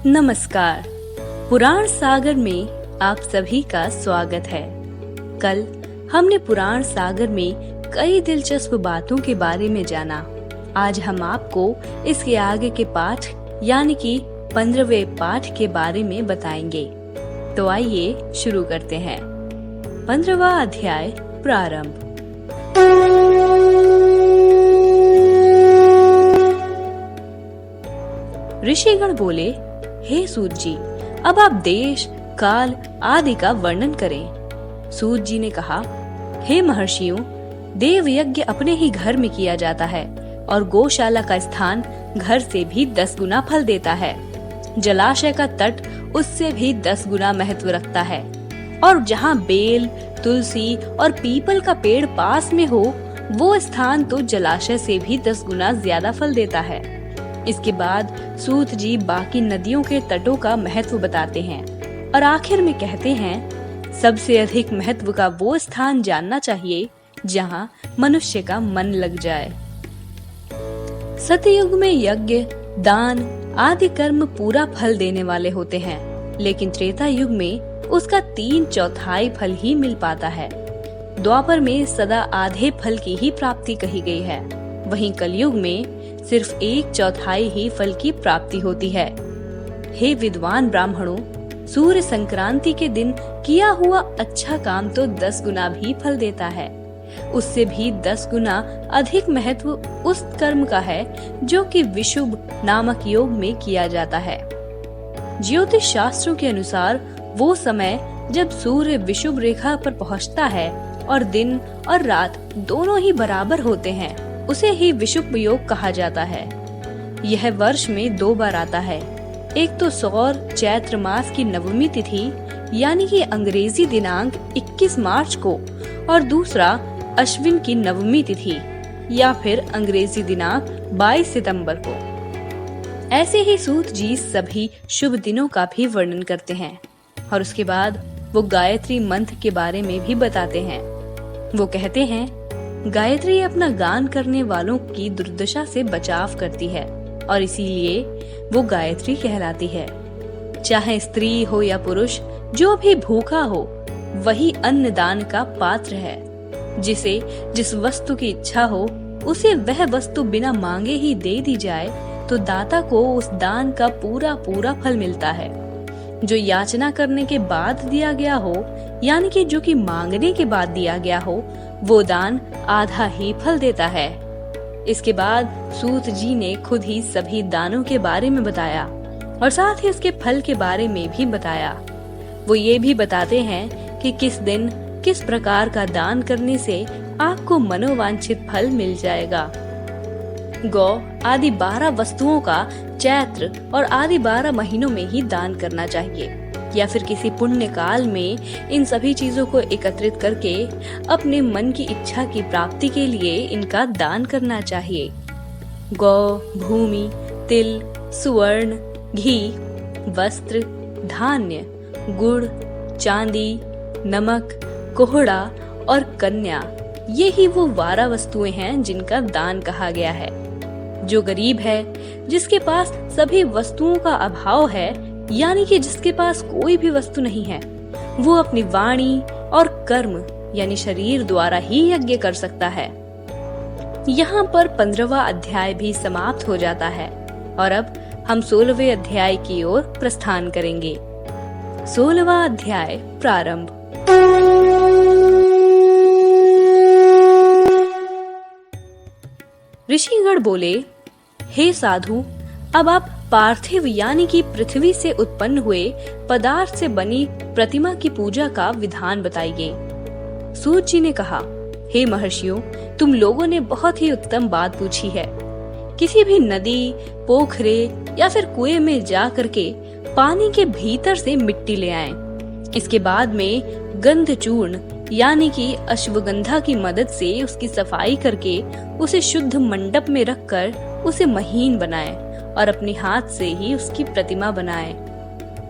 नमस्कार। पुराण सागर में आप सभी का स्वागत है। कल हमने पुराण सागर में कई दिलचस्प बातों के बारे में जाना। आज हम आपको इसके आगे के पाठ यानी कि 15वें पाठ के बारे में बताएंगे। तो आइए शुरू करते हैं। 15वां अध्याय प्रारंभ। ऋषिगण बोले, हे सूत जी, अब आप देश, काल आदि का वर्णन करें। सूत जी ने कहा, हे महर्षियों, देव यज्ञ अपने ही घर में किया जाता है और गौशाला का स्थान घर से भी 10 गुना फल देता है। जलाशय का तट उससे भी 10 गुना महत्व रखता है और जहाँ बेल, तुलसी और पीपल का पेड़ पास में हो, वो स्थान तो जलाशय से भी 10 गुना ज्यादा फल देता है। इसके बाद सूत जी बाकी नदियों के तटों का महत्व बताते हैं और आखिर में कहते हैं, सबसे अधिक महत्व का वो स्थान जानना चाहिए जहाँ मनुष्य का मन लग जाए। सतयुग में यज्ञ, दान आदि कर्म पूरा फल देने वाले होते हैं, लेकिन त्रेता युग में उसका 3/4 फल ही मिल पाता है। द्वापर में सदा आधे फल की ही प्राप्ति कही गई है, वहीं कलयुग में सिर्फ 1/4 ही फल की प्राप्ति होती है। हे विद्वान ब्राह्मणों, सूर्य संक्रांति के दिन किया हुआ अच्छा काम तो 10 गुना भी फल देता है। उससे भी 10 गुना अधिक महत्व उस कर्म का है जो कि विशुभ नामक योग में किया जाता है। ज्योतिष शास्त्रों के अनुसार वो समय जब सूर्य विशुभ रेखा पर पहुंचता है और दिन और रात दोनों ही बराबर होते हैं, उसे ही विषुव योग कहा जाता है। यह वर्ष में 2 बार आता है। एक तो सौर चैत्र मास की नवमी तिथि यानी कि अंग्रेजी दिनांक 21 मार्च को, और दूसरा अश्विन की नवमी तिथि या फिर अंग्रेजी दिनांक 22 सितंबर को। ऐसे ही सूत जी सभी शुभ दिनों का भी वर्णन करते हैं और उसके बाद वो गायत्री मंत्र के बारे में भी बताते हैं। वो कहते हैं, गायत्री अपना गान करने वालों की दुर्दशा से बचाव करती है और इसीलिए वो गायत्री कहलाती है। चाहे स्त्री हो या पुरुष, जो भी भूखा हो वही अन्न दान का पात्र है। जिसे जिस वस्तु की इच्छा हो उसे वह वस्तु बिना मांगे ही दे दी जाए तो दाता को उस दान का पूरा फल मिलता है। जो याचना करने के बाद दिया गया हो यानी कि जो कि मांगने के बाद दिया गया हो, वो दान आधा ही फल देता है। इसके बाद सूत जी ने खुद ही सभी दानों के बारे में बताया और साथ ही उसके फल के बारे में भी बताया। वो ये भी बताते हैं कि किस दिन किस प्रकार का दान करने से आपको मनोवांछित फल मिल जाएगा। गौ आदि 12 वस्तुओं का चैत्र और आदि 12 महीनों में ही दान करना चाहिए या फिर किसी पुण्य काल में इन सभी चीजों को एकत्रित करके अपने मन की इच्छा की प्राप्ति के लिए इनका दान करना चाहिए। गौ, भूमि, तिल, सुवर्ण, घी, वस्त्र, धान्य, गुड़, चांदी, नमक, कोहड़ा और कन्या, ये ही वो 12 वस्तुएं हैं जिनका दान कहा गया है। जो गरीब है, जिसके पास सभी वस्तुओं का अभाव है यानी कि जिसके पास कोई भी वस्तु नहीं है, वो अपनी वाणी और कर्म यानी शरीर द्वारा ही यज्ञ कर सकता है। यहाँ पर 15वां अध्याय भी समाप्त हो जाता है और अब हम 16वें अध्याय की ओर प्रस्थान करेंगे। 16वां अध्याय प्रारंभ। ऋषिगण बोले, हे साधु, अब आप पार्थिव यानी कि पृथ्वी से उत्पन्न हुए पदार्थ से बनी प्रतिमा की पूजा का विधान बताइए। सूत जी ने कहा, हे महर्षियों, तुम लोगों ने बहुत ही उत्तम बात पूछी है। किसी भी नदी, पोखरे या फिर कुएं में जा करके पानी के भीतर से मिट्टी ले आएं। इसके बाद में गंध चूर्ण यानी कि अश्वगंधा की मदद से उसकी सफाई करके उसे शुद्ध मंडप में रखकर उसे महीन बनाएं और अपने हाथ से ही उसकी प्रतिमा बनाएं।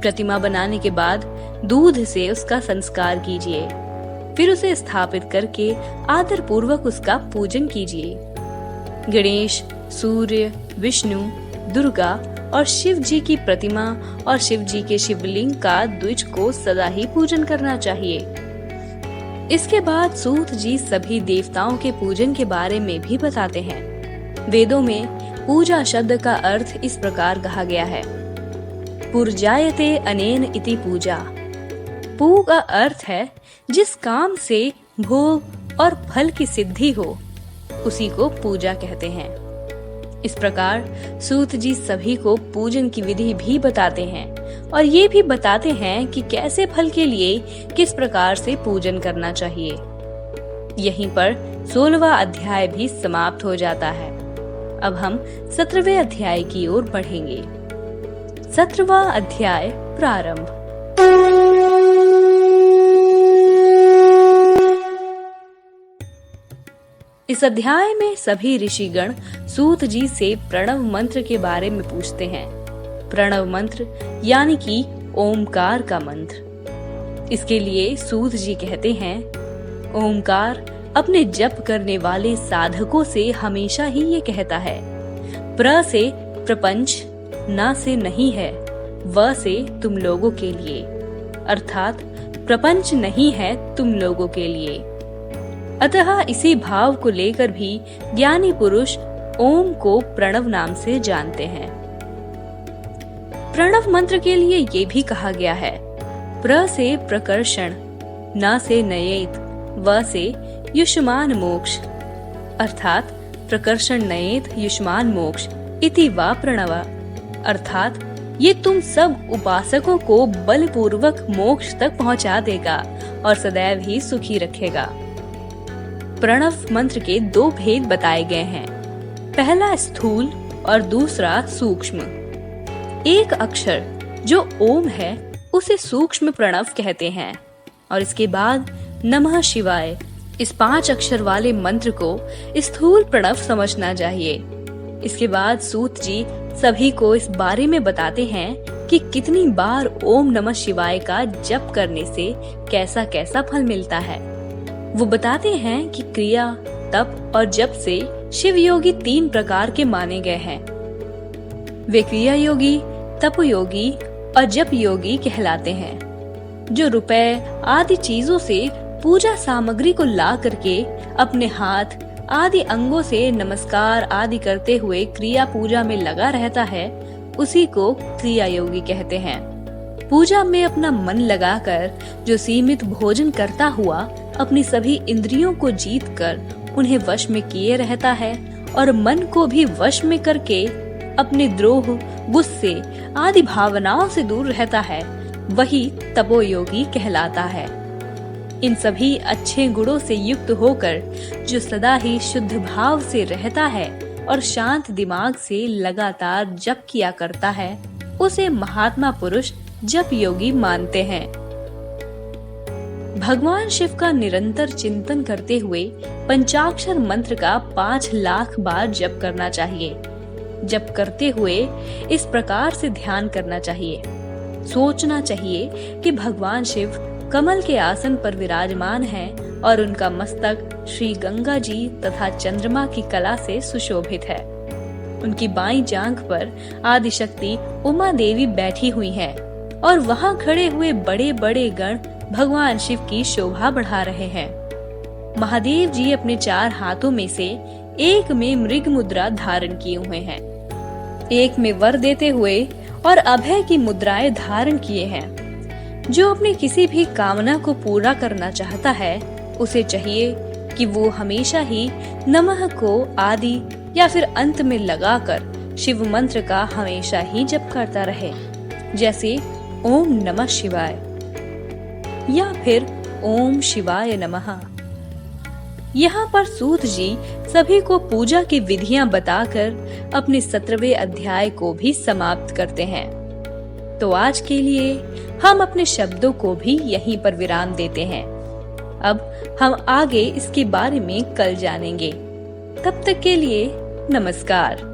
प्रतिमा बनाने के बाद दूध से उसका संस्कार कीजिए, फिर उसे स्थापित करके आदर पूर्वक उसका पूजन कीजिए। गणेश, सूर्य, विष्णु, दुर्गा और शिव जी की प्रतिमा और शिव जी के शिवलिंग का द्विज को सदा ही पूजन करना चाहिए। इसके बाद सूत जी सभी देवताओं के पूजन के बारे में भी बताते हैं। वेदों में पूजा शब्द का अर्थ इस प्रकार कहा गया है, पूर्जायते अनेन इति पूजा। पू का अर्थ है जिस काम से भोग और फल की सिद्धि हो उसी को पूजा कहते हैं। इस प्रकार सूत जी सभी को पूजन की विधि भी बताते हैं और ये भी बताते हैं कि कैसे फल के लिए किस प्रकार से पूजन करना चाहिए। यहीं पर 16वां अध्याय भी समाप्त हो जाता है। अब हम 17वें अध्याय की ओर बढ़ेंगे। 17वां अध्याय प्रारंभ। इस अध्याय में सभी ऋषिगण सूत जी से प्रणव मंत्र के बारे में पूछते हैं। प्रणव मंत्र यानी कि ओमकार का मंत्र। इसके लिए सूत जी कहते हैं, ओमकार अपने जप करने वाले साधकों से हमेशा ही ये कहता है, प्र से प्रपंच, ना से नहीं है, व से तुम लोगों के लिए, अर्थात प्रपंच नहीं है तुम लोगों के लिए। अतः इसी भाव को लेकर भी ज्ञानी पुरुष ओम को प्रणव नाम से जानते हैं। प्रणव मंत्र के लिए ये भी कहा गया है, प्र से प्रकर्षण, न से नयेत, व से युष्मान मोक्ष, अर्थात प्रकर्षण नयेत युष्मान मोक्ष इति वा प्रणवा, अर्थात ये तुम सब उपासकों को बलपूर्वक मोक्ष तक पहुंचा देगा और सदैव ही सुखी रखेगा। प्रणव मंत्र के 2 भेद बताए गए हैं, पहला स्थूल और दूसरा सूक्ष्म। एक अक्षर जो ओम है उसे सूक्ष्म प्रणव कहते हैं और इसके बाद नमः शिवाय, इस 5 अक्षर वाले मंत्र को स्थूल प्रणव समझना चाहिए। इसके बाद सूत जी सभी को इस बारे में बताते हैं कि कितनी बार ओम नमः शिवाय का जप करने से कैसा कैसा फल मिलता है। वो बताते हैं कि क्रिया, तप और जप से शिव योगी 3 प्रकार के माने गए हैं। वे क्रिया योगी, तप योगी और जप योगी कहलाते हैं, जो रुपए आदि चीजों से पूजा सामग्री को ला करके अपने हाथ आदि अंगों से नमस्कार आदि करते हुए क्रिया पूजा में लगा रहता है, उसी को क्रिया योगी कहते हैं। पूजा में अपना मन लगाकर जो सीमित भोजन करता हुआ अपनी सभी इंद्रियों को जीतकर उन्हें वश में किए रहता है और मन को भी वश में करके अपने द्रोह, गुस्से आदि भावनाओं से दूर रहता है, वही तपोयोगी कहलाता है। इन सभी अच्छे गुणों से युक्त होकर जो सदा ही शुद्ध भाव से रहता है और शांत दिमाग से लगातार जप किया करता है, उसे महात्मा पुरुष जप योगी मानते हैं। भगवान शिव का निरंतर चिंतन करते हुए पंचाक्षर मंत्र का 5 लाख बार जप करना चाहिए। जप करते हुए इस प्रकार से ध्यान करना चाहिए, सोचना चाहिए कि भगवान शिव कमल के आसन पर विराजमान हैं और उनका मस्तक श्री गंगा जी तथा चंद्रमा की कला से सुशोभित है। उनकी बाईं जांघ पर आदिशक्ति उमा देवी बैठी हुई हैं और वहां खड़े हुए बड़े बड़े गण भगवान शिव की शोभा बढ़ा रहे हैं। महादेव जी अपने 4 हाथों में से एक में मृग मुद्रा धारण किए हुए हैं, एक में वर देते हुए और अभय की मुद्राएं धारण किए हैं। जो अपनी किसी भी कामना को पूरा करना चाहता है, उसे चाहिए कि वो हमेशा ही नमः को आदि या फिर अंत में लगाकर शिव मंत्र का हमेशा ही जप करता रहे, जैसे ओम नमः शिवाय या फिर ओम शिवाय नमः। यहाँ पर सूत जी सभी को पूजा की विधियां बताकर अपने 17वें अध्याय को भी समाप्त करते हैं। तो आज के लिए हम अपने शब्दों को भी यहीं पर विराम देते हैं। अब हम आगे इसके बारे में कल जानेंगे। तब तक के लिए नमस्कार।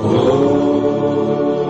Oh